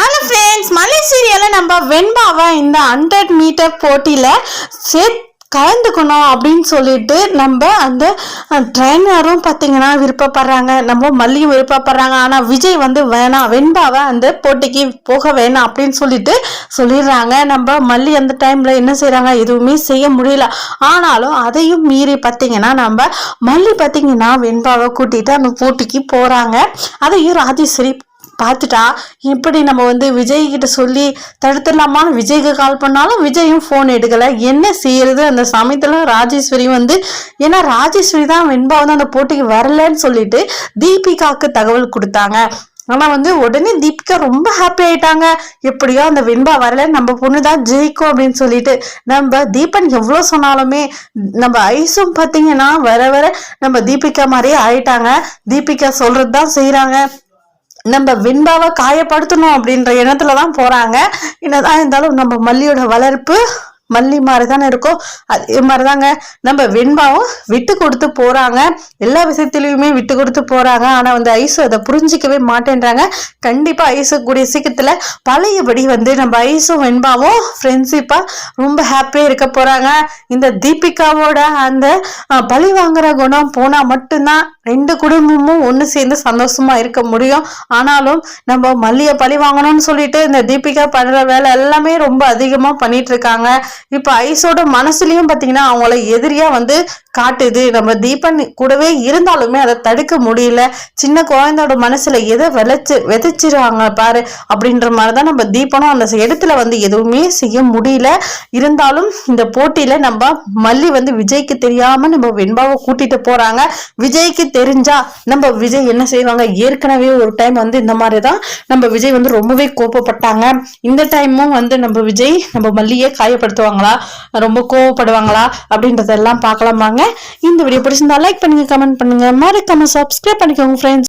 Hello friends, மலை சீரியலில் நம்ம வெண்பாவை இந்த 100 மீட்டர் போட்டியில் கலந்துக்கணும் அப்படின்னு சொல்லிட்டு நம்ம அந்த ட்ரைனரும் பார்த்தீங்கன்னா விருப்பப்படுறாங்க, நம்ம மல்லியும் விருப்பப்படுறாங்க. ஆனால் விஜய் வந்து வேணாம், வெண்பாவை அந்த போட்டிக்கு போக வேணாம் அப்படின்னு சொல்லிடுறாங்க. நம்ம மல்லி அந்த டைமில் என்ன செய்கிறாங்க, எதுவுமே செய்ய முடியல. ஆனாலும் அதையும் மீறி பார்த்தீங்கன்னா நம்ம மல்லி பார்த்தீங்கன்னா வெண்பாவை கூட்டிகிட்டு அந்த போட்டிக்கு போகிறாங்க. அதையும் ராஜேஸ்வரி பார்த்துட்டா இப்படி நம்ம வந்து விஜய் கிட்ட சொல்லி தடுத்துடலாமான்னு விஜய்க்கு கால் பண்ணாலும் விஜயும் ஃபோன் எடுக்கலை. என்ன செய்யறது? அந்த சமயத்தில் ராஜேஸ்வரி வந்து, ஏன்னா ராஜேஸ்வரி தான் வெண்பா வந்து அந்த போட்டிக்கு வரலன்னு சொல்லிட்டு தீபிகாவுக்கு தகவல் கொடுத்தாங்க. ஆனால் வந்து உடனே தீபிகா ரொம்ப ஹாப்பி ஆயிட்டாங்க. எப்படியோ அந்த வெண்பா வரல, நம்ம பொண்ணு தான் ஜெயிக்கும் அப்படின்னு சொல்லிட்டு. நம்ம தீபன் எவ்வளோ சொன்னாலுமே நம்ம ஐஸும் பார்த்தீங்கன்னா வர வர நம்ம தீபிகா மாதிரியே ஆயிட்டாங்க. தீபிகா சொல்றது தான் செய்யறாங்க. நம்ம வெண்பாவை காயப்படுத்தணும் அப்படின்ற எண்ணத்துல தான் போறாங்க. என்னதான் இருந்தாலும் நம்ம மல்லியோட வளர்ப்பு மல்லி மாதிரி தானே இருக்கும். அதே மாதிரிதாங்க நம்ம வெண்பாவும் விட்டு கொடுத்து போறாங்க. எல்லா விஷயத்திலையுமே விட்டு கொடுத்து போறாங்க. ஆனா வந்து ஐசு அதை புரிஞ்சிக்கவே மாட்டேன்றாங்க. கண்டிப்பா ஐசு கூடிய சீக்கிரத்துல பழையபடி வந்து நம்ம ஐசும் வெண்பாவும் ஃப்ரெண்ட்ஷிப்பா ரொம்ப ஹாப்பியா இருக்க போறாங்க. இந்த தீபிகாவோட அந்த பழி வாங்குற குணம் போனா மட்டும்தான் ரெண்டு குடும்பமும் ஒன்று சேர்ந்து சந்தோஷமா இருக்க முடியும். ஆனாலும் நம்ம மல்லியை பழி வாங்கணும்னு சொல்லிட்டு இந்த தீபிகா பண்ற வேலை எல்லாமே ரொம்ப அதிகமா பண்ணிட்டு இருக்காங்க. இப்ப ஐஸோட மனசுலயும் பாத்தீங்கன்னா அவங்கள எதிரியா வந்து காட்டுது. நம்ம தீபன் கூடவே இருந்தாலுமே அதை தடுக்க முடியல. சின்ன குழந்தையோட மனசுல எதை விதைச்சிருவாங்க பாரு அப்படின்ற மாதிரிதான் நம்ம தீபனும் அந்த இடத்துல வந்து எதுவுமே செய்ய முடியல. இருந்தாலும் இந்த போட்டியில நம்ம மல்லி வந்து விஜய்க்கு தெரியாம நம்ம வெண்பாவை கூட்டிட்டு போறாங்க. விஜய்க்கு தெரிஞ்சா நம்ம விஜய் என்ன செய்வாங்க, ஏற்கனவே ஒரு டைம் வந்து இந்த மாதிரிதான் நம்ம விஜய் வந்து ரொம்பவே கோபப்பட்டாங்க. இந்த டைமும் வந்து நம்ம விஜய் நம்ம மல்லியை காயப்படுத்துவாங்களா, ரொம்ப கோவப்படுவாங்களா அப்படின்றதெல்லாம் பார்க்கலாமாங்க. இந்த வீடியோ பிடிச்சிருந்தா லைக் பண்ணுங்க, கமெண்ட் பண்ணுங்க, மறக்காம சப்ஸ்கிரைப் பண்ணிக்கோங்க ஃப்ரெண்ட்ஸ்.